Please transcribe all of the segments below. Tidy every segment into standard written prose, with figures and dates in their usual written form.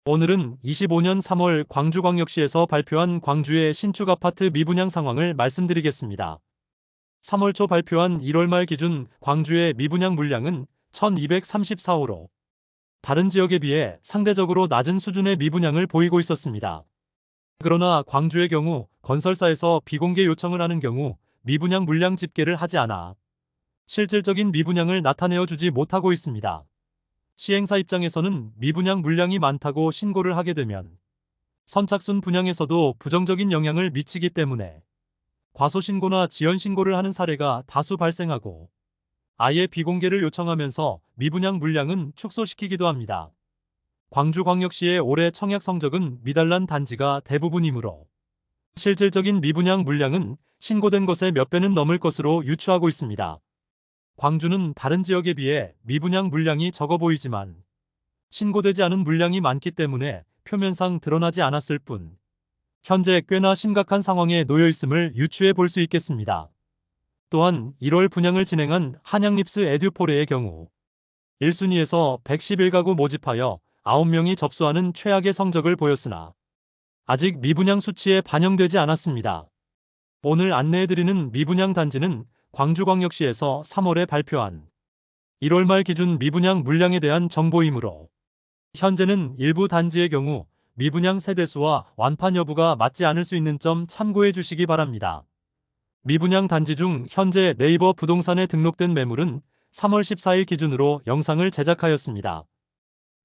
오늘은 25년 3월 광주광역시에서 발표한 광주의 신축 아파트 미분양 상황을 말씀드리겠습니다. 3월 초 발표한 1월 말 기준 광주의 미분양 물량은 1234호로 다른 지역에 비해 상대적으로 낮은 수준의 미분양을 보이고 있었습니다. 그러나 광주의 경우 건설사에서 비공개 요청을 하는 경우 미분양 물량 집계를 하지 않아 실질적인 미분양을 나타내어 주지 못하고 있습니다. 시행사 입장에서는 미분양 물량이 많다고 신고를 하게 되면 선착순 분양에서도 부정적인 영향을 미치기 때문에 과소신고나 지연신고를 하는 사례가 다수 발생하고 아예 비공개를 요청하면서 미분양 물량은 축소시키기도 합니다. 광주광역시의 올해 청약 성적은 미달난 단지가 대부분이므로 실질적인 미분양 물량은 신고된 것의 몇 배는 넘을 것으로 유추하고 있습니다. 광주는 다른 지역에 비해 미분양 물량이 적어 보이지만 신고되지 않은 물량이 많기 때문에 표면상 드러나지 않았을 뿐 현재 꽤나 심각한 상황에 놓여 있음을 유추해 볼 수 있겠습니다. 또한 1월 분양을 진행한 한양립스 에듀포레의 경우 1순위에서 111가구 모집하여 9명이 접수하는 최악의 성적을 보였으나 아직 미분양 수치에 반영되지 않았습니다. 오늘 안내해드리는 미분양 단지는 광주광역시에서 3월에 발표한 1월 말 기준 미분양 물량에 대한 정보이므로 현재는 일부 단지의 경우 미분양 세대수와 완판 여부가 맞지 않을 수 있는 점 참고해 주시기 바랍니다. 미분양 단지 중 현재 네이버 부동산에 등록된 매물은 3월 14일 기준으로 영상을 제작하였습니다.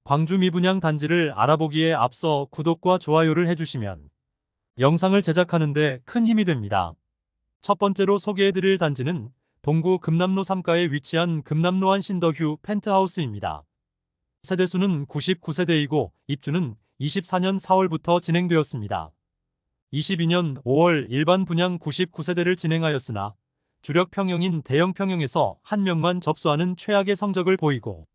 광주 미분양 단지를 알아보기에 앞서 구독과 좋아요를 해주시면 영상을 제작하는 데 큰 힘이 됩니다. 첫 번째로 소개해드릴 단지는 동구 금남로 3가에 위치한 금남로 한신더휴 펜트하우스입니다. 세대수는 99세대이고 입주는 24년 4월부터 진행되었습니다. 22년 5월 일반 분양 99세대를 진행하였으나 주력 평형인 대형 평형에서 1명만 접수하는 최악의 성적을 보이고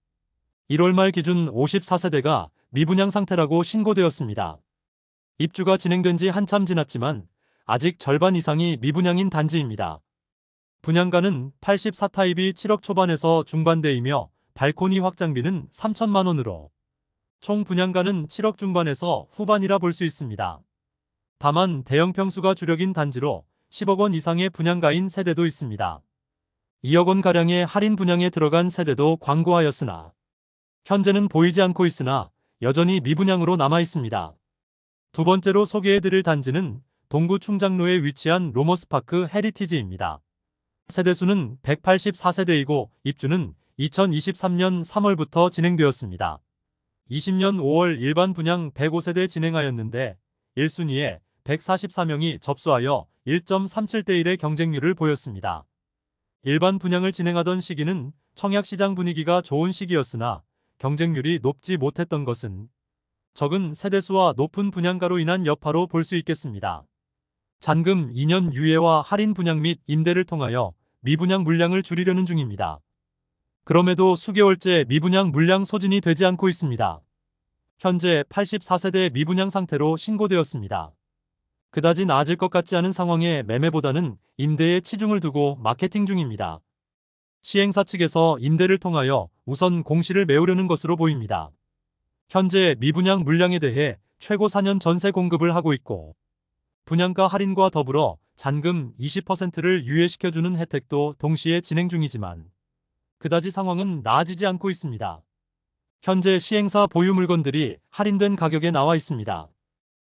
1월 말 기준 54세대가 미분양 상태라고 신고되었습니다. 입주가 진행된 지 한참 지났지만 아직 절반 이상이 미분양인 단지입니다. 분양가는 84타입이 7억 초반에서 중반대이며 발코니 확장비는 3천만 원으로 총 분양가는 7억 중반에서 후반이라 볼 수 있습니다. 다만 대형 평수가 주력인 단지로 10억 원 이상의 분양가인 세대도 있습니다. 2억 원가량의 할인 분양에 들어간 세대도 광고하였으나 현재는 보이지 않고 있으나 여전히 미분양으로 남아 있습니다. 두 번째로 소개해드릴 단지는 동구 충장로에 위치한 로머스파크 헤리티지입니다. 세대수는 184세대이고 입주는 2023년 3월부터 진행되었습니다. 20년 5월 일반 분양 105세대 진행하였는데 1순위에 144명이 접수하여 1.37대1의 경쟁률을 보였습니다. 일반 분양을 진행하던 시기는 청약시장 분위기가 좋은 시기였으나 경쟁률이 높지 못했던 것은 적은 세대수와 높은 분양가로 인한 여파로 볼 수 있겠습니다. 잔금 2년 유예와 할인 분양 및 임대를 통하여 미분양 물량을 줄이려는 중입니다. 그럼에도 수개월째 미분양 물량 소진이 되지 않고 있습니다. 현재 84세대 미분양 상태로 신고되었습니다. 그다지 나아질 것 같지 않은 상황에 매매보다는 임대에 치중을 두고 마케팅 중입니다. 시행사 측에서 임대를 통하여 우선 공시를 메우려는 것으로 보입니다. 현재 미분양 물량에 대해 최고 4년 전세 공급을 하고 있고 분양가 할인과 더불어 잔금 20%를 유예시켜주는 혜택도 동시에 진행 중이지만 그다지 상황은 나아지지 않고 있습니다. 현재 시행사 보유 물건들이 할인된 가격에 나와 있습니다.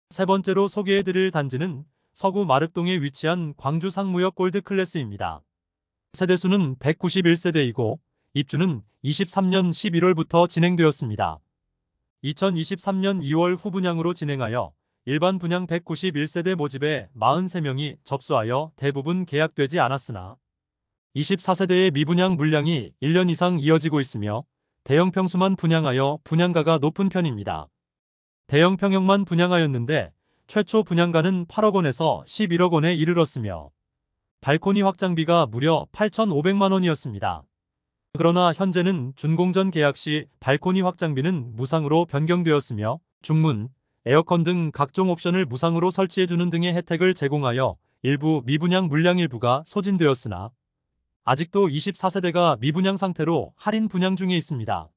세 번째로 소개해드릴 단지는 서구 마륵동에 위치한 광주 상무역 골드클래스입니다. 세대수는 191세대이고 입주는 23년 11월부터 진행되었습니다. 2023년 2월 후분양으로 진행하여 일반 분양 191세대 모집에 43명이 접수하여 대부분 계약되지 않았으나 24세대의 미분양 물량이 1년 이상 이어지고 있으며 대형 평수만 분양하여 분양가가 높은 편입니다. 대형 평형만 분양하였는데 최초 분양가는 8억 원에서 11억 원에 이르렀으며 발코니 확장비가 무려 8,500만 원이었습니다. 그러나 현재는 준공전 계약 시 발코니 확장비는 무상으로 변경되었으며 중문, 에어컨 등 각종 옵션을 무상으로 설치해주는 등의 혜택을 제공하여 일부 미분양 물량 일부가 소진되었으나 아직도 24세대가 미분양 상태로 할인 분양 중에 있습니다.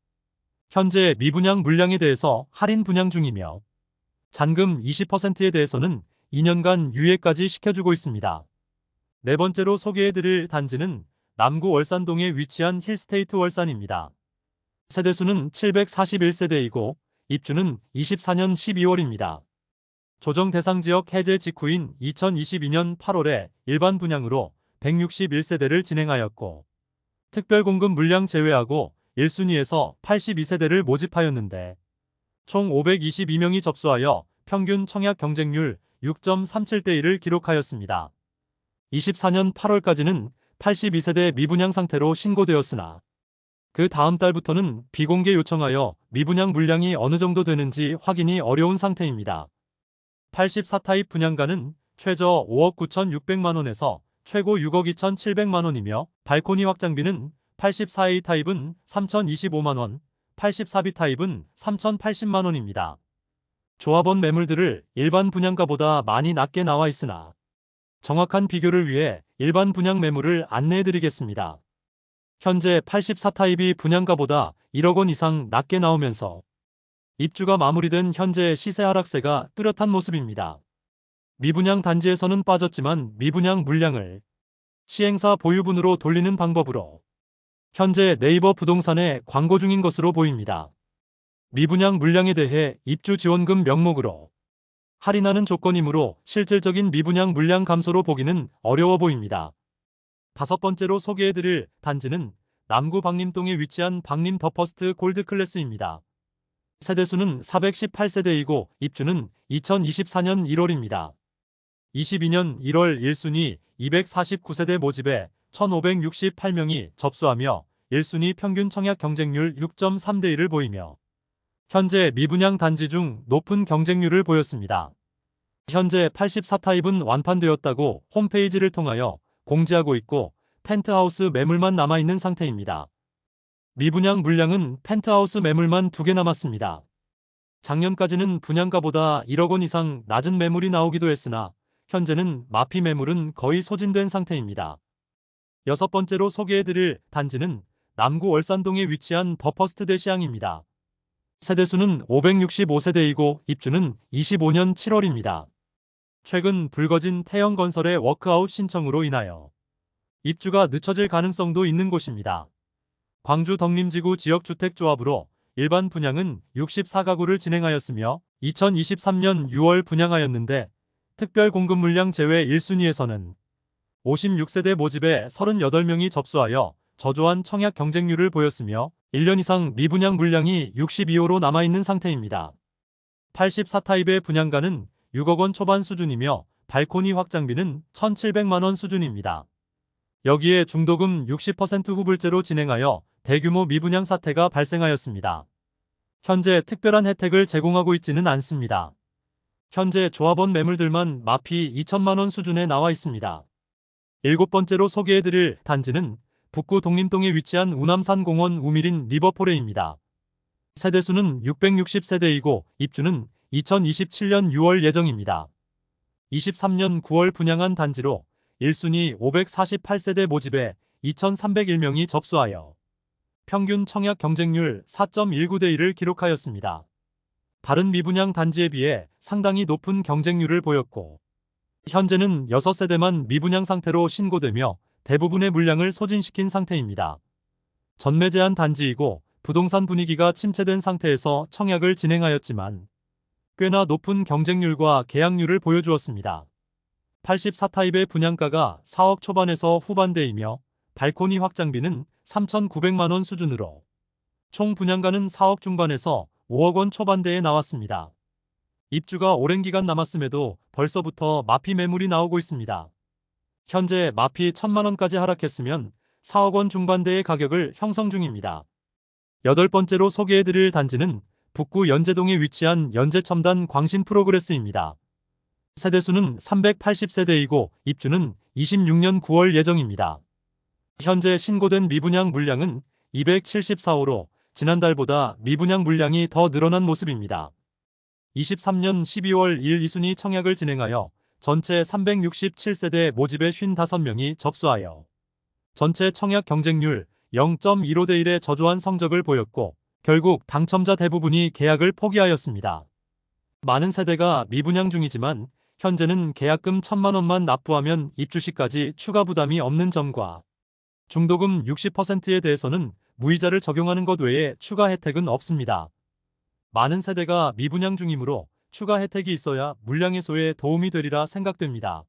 현재 미분양 물량에 대해서 할인 분양 중이며 잔금 20%에 대해서는 2년간 유예까지 시켜주고 있습니다. 네 번째로 소개해드릴 단지는 남구 월산동에 위치한 힐스테이트 월산입니다. 세대수는 741세대이고 입주는 24년 12월입니다. 조정 대상 지역 해제 직후인 2022년 8월에 일반 분양으로 161세대를 진행하였고 특별 공급 물량 제외하고 1순위에서 82세대를 모집하였는데 총 522명이 접수하여 평균 청약 경쟁률 6.37대 1을 기록하였습니다. 24년 8월까지는 82세대 미분양 상태로 신고되었으나 그 다음 달부터는 비공개 요청하여 미분양 물량이 어느 정도 되는지 확인이 어려운 상태입니다. 84타입 분양가는 최저 5억 9,600만원에서 최고 6억 2,700만원이며 발코니 확장비는 84A 타입은 3,025만원, 84B 타입은 3,080만원입니다. 조합원 매물들을 일반 분양가보다 많이 낮게 나와 있으나 정확한 비교를 위해 일반 분양 매물을 안내해드리겠습니다. 현재 84타입이 분양가보다 1억 원 이상 낮게 나오면서 입주가 마무리된 현재 시세 하락세가 뚜렷한 모습입니다. 미분양 단지에서는 빠졌지만 미분양 물량을 시행사 보유분으로 돌리는 방법으로 현재 네이버 부동산에 광고 중인 것으로 보입니다. 미분양 물량에 대해 입주 지원금 명목으로 할인하는 조건이므로 실질적인 미분양 물량 감소로 보기는 어려워 보입니다. 다섯 번째로 소개해드릴 단지는 남구 박림동에 위치한 박림 더 퍼스트 골드 클래스입니다. 세대수는 418세대이고 입주는 2024년 1월입니다. 22년 1월 1순위 249세대 모집에 1,568명이 접수하며 1순위 평균 청약 경쟁률 6.3대 1을 보이며 현재 미분양 단지 중 높은 경쟁률을 보였습니다. 현재 84타입은 완판되었다고 홈페이지를 통하여 공지하고 있고 펜트하우스 매물만 남아있는 상태입니다. 미분양 물량은 펜트하우스 매물만 2개 남았습니다. 작년까지는 분양가보다 1억 원 이상 낮은 매물이 나오기도 했으나 현재는 마피 매물은 거의 소진된 상태입니다. 여섯 번째로 소개해드릴 단지는 남구 월산동에 위치한 더 퍼스트 대시양입니다. 세대수는 565세대이고 입주는 25년 7월입니다. 최근 불거진 태영건설의 워크아웃 신청으로 인하여 입주가 늦춰질 가능성도 있는 곳입니다. 광주 덕림지구 지역주택조합으로 일반 분양은 64가구를 진행하였으며 2023년 6월 분양하였는데 특별 공급 물량 제외 1순위에서는 56세대 모집에 38명이 접수하여 저조한 청약 경쟁률을 보였으며 1년 이상 미분양 물량이 62호로 남아있는 상태입니다. 84타입의 분양가는 6억 원 초반 수준이며 발코니 확장비는 1,700만원 수준입니다. 여기에 중도금 60% 후불제로 진행하여 대규모 미분양 사태가 발생하였습니다. 현재 특별한 혜택을 제공하고 있지는 않습니다. 현재 조합원 매물들만 마피 2천만원 수준에 나와 있습니다. 일곱 번째로 소개해드릴 단지는 북구 독림동에 위치한 우남산 공원 우미린 리버포레입니다. 세대수는 660세대이고 입주는 2027년 6월 예정입니다. 23년 9월 분양한 단지로 1순위 548세대 모집에 2,301명이 접수하여 평균 청약 경쟁률 4.19대 1을 기록하였습니다. 다른 미분양 단지에 비해 상당히 높은 경쟁률을 보였고 현재는 6세대만 미분양 상태로 신고되며 대부분의 물량을 소진시킨 상태입니다. 전매 제한 단지이고 부동산 분위기가 침체된 상태에서 청약을 진행하였지만 꽤나 높은 경쟁률과 계약률을 보여주었습니다. 84타입의 분양가가 4억 초반에서 후반대이며 발코니 확장비는 3,900만원 수준으로 총 분양가는 4억 중반에서 5억 원 초반대에 나왔습니다. 입주가 오랜 기간 남았음에도 벌써부터 마피 매물이 나오고 있습니다. 현재 마피 1,000만원까지 하락했으면 4억 원 중반대의 가격을 형성 중입니다. 여덟 번째로 소개해드릴 단지는 북구 연제동에 위치한 연제첨단 광신 프로그레스입니다. 세대수는 380세대이고 입주는 26년 9월 예정입니다. 현재 신고된 미분양 물량은 274호로 지난달보다 미분양 물량이 더 늘어난 모습입니다. 23년 12월 1 2순위 청약을 진행하여 전체 367세대 모집에 55명이 접수하여 전체 청약 경쟁률 0.15대 1의 저조한 성적을 보였고 결국 당첨자 대부분이 계약을 포기하였습니다. 많은 세대가 미분양 중이지만 현재는 계약금 1,000만 원만 납부하면 입주시까지 추가 부담이 없는 점과 중도금 60%에 대해서는 무이자를 적용하는 것 외에 추가 혜택은 없습니다. 많은 세대가 미분양 중이므로 추가 혜택이 있어야 물량 해소에 도움이 되리라 생각됩니다.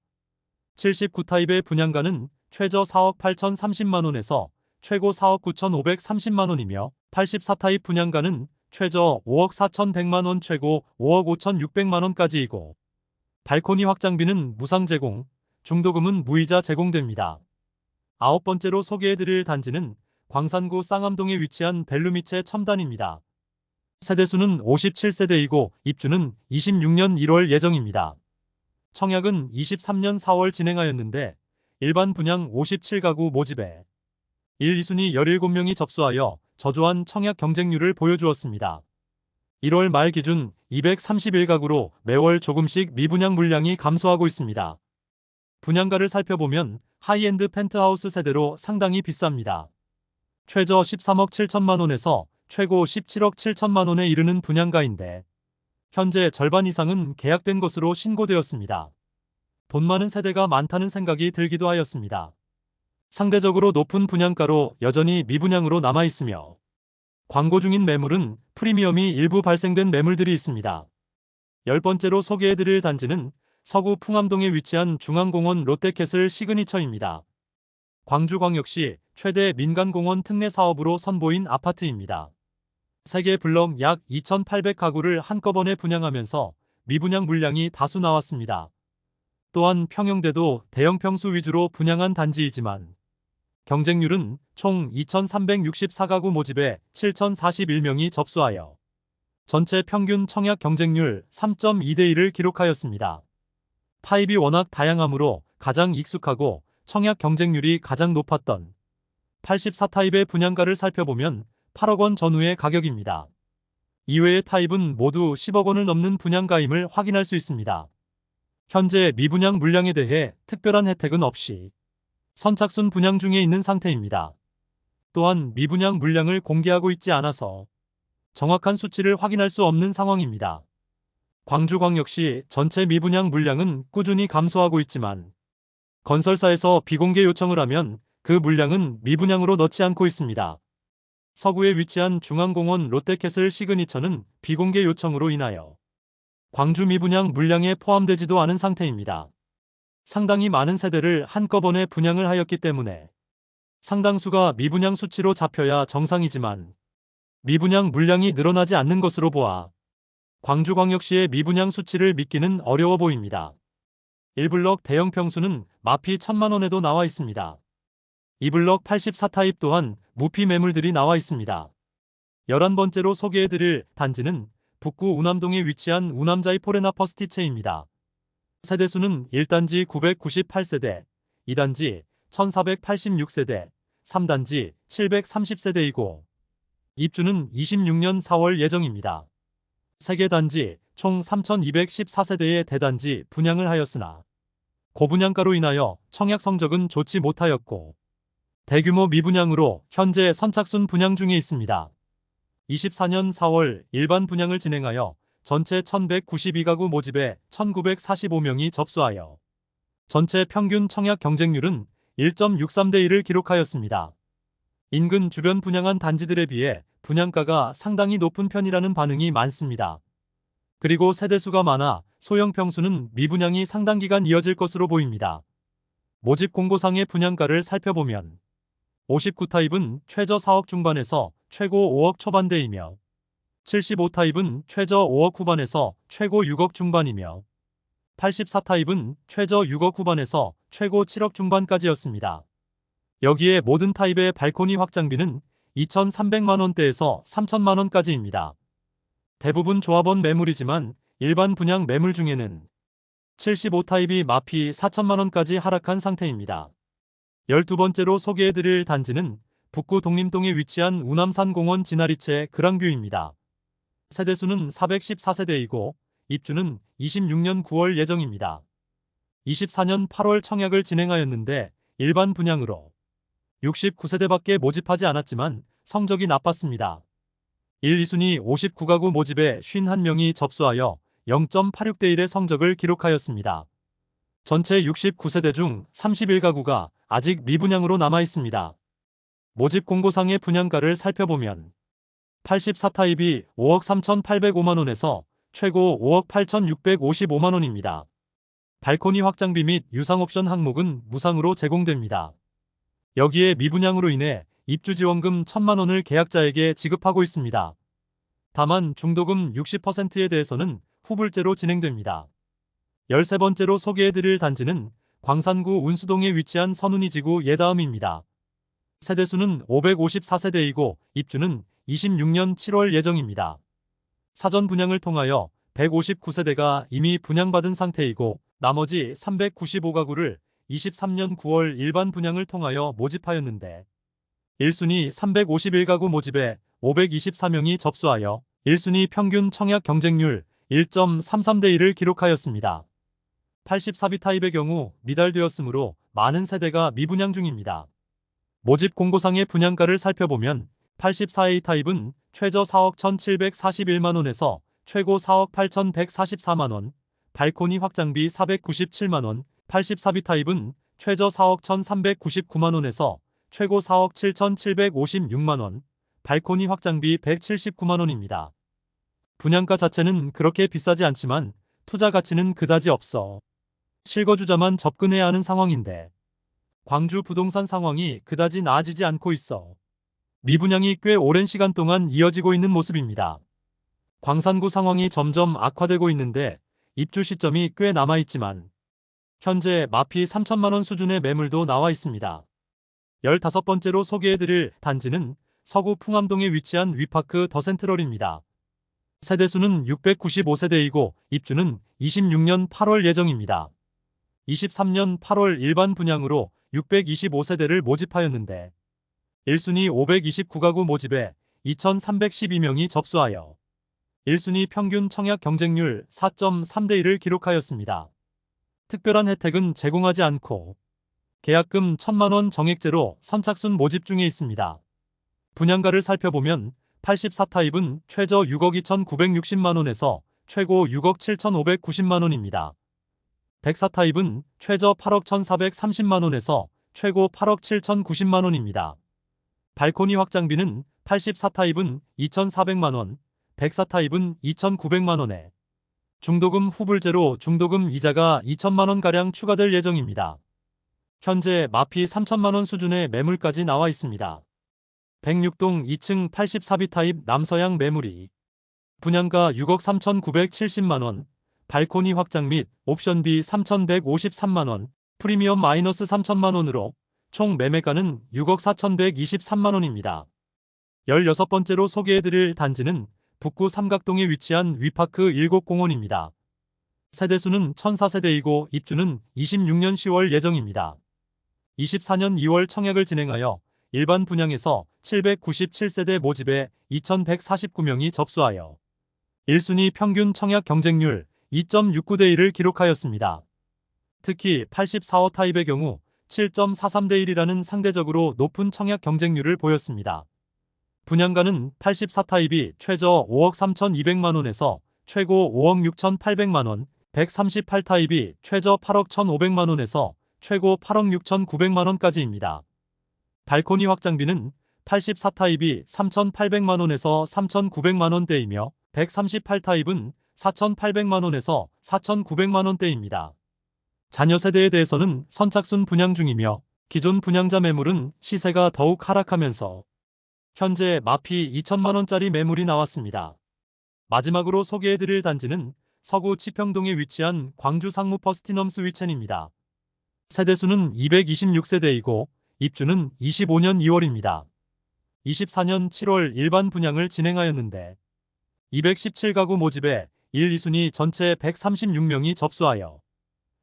79타입의 분양가는 최저 4억 8,030만 원에서 최고 4억 9,530만 원이며 84타입 분양가는 최저 5억 4,100만 원, 최고 5억 5,600만 원까지이고 발코니 확장비는 무상 제공, 중도금은 무이자 제공됩니다. 아홉 번째로 소개해드릴 단지는 광산구 쌍암동에 위치한 벨루미체 첨단입니다. 세대수는 57세대이고 입주는 26년 1월 예정입니다. 청약은 23년 4월 진행하였는데 일반 분양 57가구 모집에 1, 2순위 17명이 접수하여 저조한 청약 경쟁률을 보여주었습니다. 1월 말 기준 231가구로 매월 조금씩 미분양 물량이 감소하고 있습니다. 분양가를 살펴보면 하이엔드 펜트하우스 세대로 상당히 비쌉니다. 최저 13억 7천만 원에서 최고 17억 7천만 원에 이르는 분양가인데 현재 절반 이상은 계약된 것으로 신고되었습니다. 돈 많은 세대가 많다는 생각이 들기도 하였습니다. 상대적으로 높은 분양가로 여전히 미분양으로 남아있으며 광고 중인 매물은 프리미엄이 일부 발생된 매물들이 있습니다. 10번째로 소개해드릴 단지는 서구 풍암동에 위치한 중앙공원 롯데캐슬 시그니처입니다. 광주광역시 최대 민간공원 특례 사업으로 선보인 아파트입니다. 세개 블럭 약 2,800가구를 한꺼번에 분양하면서 미분양 물량이 다수 나왔습니다. 또한 평형대도 대형 평수 위주로 분양한 단지이지만 경쟁률은 총 2,364가구 모집에 7,041명이 접수하여 전체 평균 청약 경쟁률 3.2대1을 기록하였습니다. 타입이 워낙 다양하므로 가장 익숙하고 청약 경쟁률이 가장 높았던 84타입의 분양가를 살펴보면 8억 원 전후의 가격입니다. 이외의 타입은 모두 10억 원을 넘는 분양가임을 확인할 수 있습니다. 현재 미분양 물량에 대해 특별한 혜택은 없이 선착순 분양 중에 있는 상태입니다. 또한 미분양 물량을 공개하고 있지 않아서 정확한 수치를 확인할 수 없는 상황입니다. 광주광역시 전체 미분양 물량은 꾸준히 감소하고 있지만 건설사에서 비공개 요청을 하면 그 물량은 미분양으로 넣지 않고 있습니다. 서구에 위치한 중앙공원 롯데캐슬 시그니처는 비공개 요청으로 인하여 광주 미분양 물량에 포함되지도 않은 상태입니다. 상당히 많은 세대를 한꺼번에 분양을 하였기 때문에 상당수가 미분양 수치로 잡혀야 정상이지만 미분양 물량이 늘어나지 않는 것으로 보아 광주광역시의 미분양 수치를 믿기는 어려워 보입니다. 1블럭 대형 평수는 마피 1,000만 원에도 나와 있습니다. 2블럭 84타입 또한 무피 매물들이 나와 있습니다. 11번째로 소개해드릴 단지는 북구 우남동에 위치한 우남자이 포레나 퍼스티체입니다. 세대수는 1단지 998세대, 2단지 1486세대, 3단지 730세대이고 입주는 26년 4월 예정입니다. 3개 단지 총 3,214세대의 대단지 분양을 하였으나 고분양가로 인하여 청약 성적은 좋지 못하였고 대규모 미분양으로 현재 선착순 분양 중에 있습니다. 24년 4월 일반 분양을 진행하여 전체 1,192가구 모집에 1,945명이 접수하여 전체 평균 청약 경쟁률은 1.63대1을 기록하였습니다. 인근 주변 분양한 단지들에 비해 분양가가 상당히 높은 편이라는 반응이 많습니다. 그리고 세대수가 많아 소형 평수는 미분양이 상당 기간 이어질 것으로 보입니다. 모집 공고상의 분양가를 살펴보면 59타입은 최저 4억 중반에서 최고 5억 초반대이며 75타입은 최저 5억 후반에서 최고 6억 중반이며 84타입은 최저 6억 후반에서 최고 7억 중반까지였습니다. 여기에 모든 타입의 발코니 확장비는 2,300만 원대에서 3,000만 원까지입니다. 대부분 조합원 매물이지만 일반 분양 매물 중에는 75타입이 마피 4천만 원까지 하락한 상태입니다. 12번째로 소개해드릴 단지는 북구 독림동에 위치한 우남산공원 진아리채 그랑뷰입니다. 세대수는 414세대이고 입주는 26년 9월 예정입니다. 24년 8월 청약을 진행하였는데 일반 분양으로 69세대밖에 모집하지 않았지만 성적이 나빴습니다. 1, 2순위 59가구 모집에 51명이 접수하여 0.86대 1의 성적을 기록하였습니다. 전체 69세대 중 31가구가 아직 미분양으로 남아 있습니다. 모집 공고상의 분양가를 살펴보면 84타입이 5억 3,805만원에서 최고 5억 8,655만원입니다. 발코니 확장비 및 유상옵션 항목은 무상으로 제공됩니다. 여기에 미분양으로 인해 입주지원금 1,000만원을 계약자에게 지급하고 있습니다. 다만 중도금 60%에 대해서는 후불제로 진행됩니다. 13번째로 소개해드릴 단지는 광산구 운수동에 위치한 선운이지구 예다음입니다. 세대수는 554세대이고 입주는 26년 7월 예정입니다. 사전 분양을 통하여 159세대가 이미 분양받은 상태이고 나머지 395가구를 23년 9월 일반 분양을 통하여 모집하였는데 1순위 351가구 모집에 524명이 접수하여 1순위 평균 청약 경쟁률 1.33대 1을 기록하였습니다. 84B 타입의 경우 미달되었으므로 많은 세대가 미분양 중입니다. 모집 공고상의 분양가를 살펴보면 84A 타입은 최저 4억 1,741만원에서 최고 4억 8,144만원, 발코니 확장비 497만원, 84B 타입은 최저 4억 1,399만원에서 최고 4억 7,756만원, 발코니 확장비 179만원입니다. 분양가 자체는 그렇게 비싸지 않지만 투자 가치는 그다지 없어 실거주자만 접근해야 하는 상황인데 광주 부동산 상황이 그다지 나아지지 않고 있어 미분양이 꽤 오랜 시간 동안 이어지고 있는 모습입니다. 광산구 상황이 점점 악화되고 있는데 입주 시점이 꽤 남아있지만 현재 마피 3천만원 수준의 매물도 나와 있습니다. 15번째로 소개해드릴 단지는 서구 풍암동에 위치한 위파크 더센트럴입니다. 세대수는 695세대이고 입주는 26년 8월 예정입니다. 23년 8월 일반 분양으로 625세대를 모집하였는데 1순위 529가구 모집에 2,312명이 접수하여 1순위 평균 청약 경쟁률 4.3대 1을 기록하였습니다. 특별한 혜택은 제공하지 않고 계약금 1,000만원 정액제로 선착순 모집 중에 있습니다. 분양가를 살펴보면 84타입은 최저 6억 2,960만원에서 최고 6억 7,590만원입니다. 104타입은 최저 8억 1,430만원에서 최고 8억 7,090만원입니다. 발코니 확장비는 84타입은 2,400만원, 104타입은 2,900만원에 중도금 후불제로 중도금 이자가 2천만원가량 추가될 예정입니다. 현재 마피 3천만원 수준의 매물까지 나와 있습니다. 106동 2층 84B 타입 남서양 매물이 분양가 6억 3,970만원, 발코니 확장 및 옵션비 3,153만원, 프리미엄 마이너스 3천만원으로 총 매매가는 6억 4,123만원입니다. 16번째로 소개해드릴 단지는 북구 삼각동에 위치한 위파크 1곡공원입니다. 세대수는 1,004세대이고 입주는 26년 10월 예정입니다. 24년 2월 청약을 진행하여 일반 분양에서 797세대 모집에 2,149명이 접수하여 1순위 평균 청약 경쟁률 2.69대 1을 기록하였습니다. 특히 84호 타입의 경우 7.43대 1이라는 상대적으로 높은 청약 경쟁률을 보였습니다. 분양가는 84타입이 최저 5억 3,200만원에서 최고 5억 6,800만원, 138타입이 최저 8억 1,500만원에서 최고 8억 6,900만원까지입니다. 발코니 확장비는 84타입이 3,800만원에서 3,900만원대이며 138타입은 4,800만원에서 4,900만원대입니다. 자녀 세대에 대해서는 선착순 분양 중이며 기존 분양자 매물은 시세가 더욱 하락하면서 현재 마피 2천만원짜리 매물이 나왔습니다. 마지막으로 소개해드릴 단지는 서구 치평동에 위치한 광주 상무 퍼스티넘스 위첸입니다. 세대수는 226세대이고 입주는 25년 2월입니다. 24년 7월 일반 분양을 진행하였는데 217가구 모집에 1, 2순위 전체 136명이 접수하여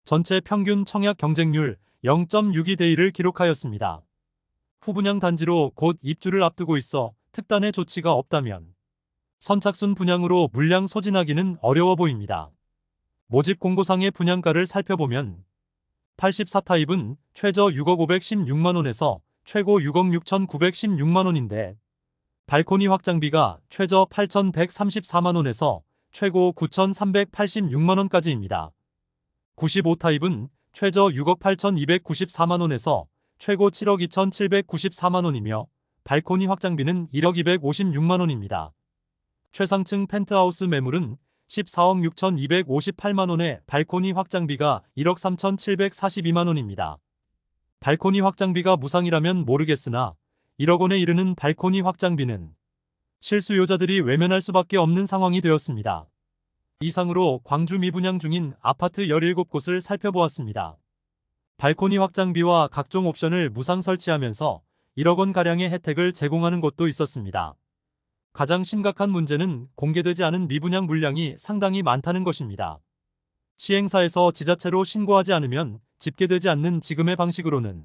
전체 평균 청약 경쟁률 0.62대 1을 기록하였습니다. 후분양 단지로 곧 입주를 앞두고 있어 특단의 조치가 없다면 선착순 분양으로 물량 소진하기는 어려워 보입니다. 모집 공고상의 분양가를 살펴보면 84타입은 최저 6억 516만원에서 최고 6억 6,916만원인데 발코니 확장비가 최저 8,134만원에서 최고 9,386만원까지입니다. 95타입은 최저 6억 8,294만원에서 최고 7억 2,794만원이며 발코니 확장비는 1억 256만원입니다. 최상층 펜트하우스 매물은 14억 6,258만원에 발코니 확장비가 1억 3,742만원입니다. 발코니 확장비가 무상이라면 모르겠으나 1억 원에 이르는 발코니 확장비는 실수요자들이 외면할 수밖에 없는 상황이 되었습니다. 이상으로 광주 미분양 중인 아파트 17곳을 살펴보았습니다. 발코니 확장비와 각종 옵션을 무상 설치하면서 1억 원가량의 혜택을 제공하는 곳도 있었습니다. 가장 심각한 문제는 공개되지 않은 미분양 물량이 상당히 많다는 것입니다. 시행사에서 지자체로 신고하지 않으면 집계되지 않는 지금의 방식으로는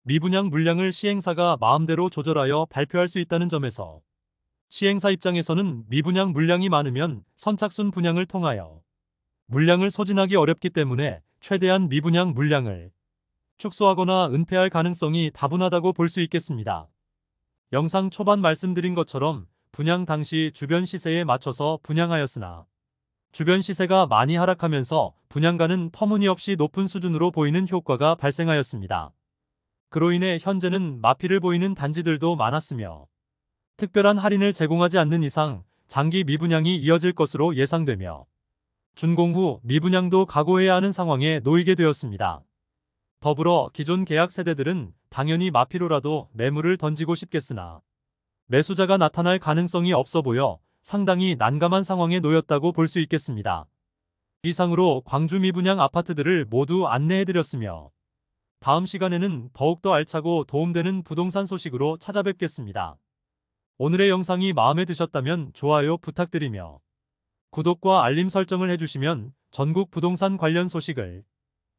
미분양 물량을 시행사가 마음대로 조절하여 발표할 수 있다는 점에서 시행사 입장에서는 미분양 물량이 많으면 선착순 분양을 통하여 물량을 소진하기 어렵기 때문에 최대한 미분양 물량을 축소하거나 은폐할 가능성이 다분하다고 볼 수 있겠습니다. 영상 초반 말씀드린 것처럼 분양 당시 주변 시세에 맞춰서 분양하였으나 주변 시세가 많이 하락하면서 분양가는 터무니없이 높은 수준으로 보이는 효과가 발생하였습니다. 그로 인해 현재는 마피를 보이는 단지들도 많았으며 특별한 할인을 제공하지 않는 이상 장기 미분양이 이어질 것으로 예상되며 준공 후 미분양도 각오해야 하는 상황에 놓이게 되었습니다. 더불어 기존 계약 세대들은 당연히 마피로라도 매물을 던지고 싶겠으나 매수자가 나타날 가능성이 없어 보여 상당히 난감한 상황에 놓였다고 볼 수 있겠습니다. 이상으로 광주 미분양 아파트들을 모두 안내해드렸으며 다음 시간에는 더욱더 알차고 도움되는 부동산 소식으로 찾아뵙겠습니다. 오늘의 영상이 마음에 드셨다면 좋아요 부탁드리며 구독과 알림 설정을 해주시면 전국 부동산 관련 소식을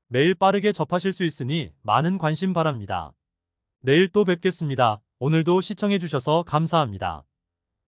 매일 빠르게 접하실 수 있으니 많은 관심 바랍니다. 내일 또 뵙겠습니다. 오늘도 시청해주셔서 감사합니다.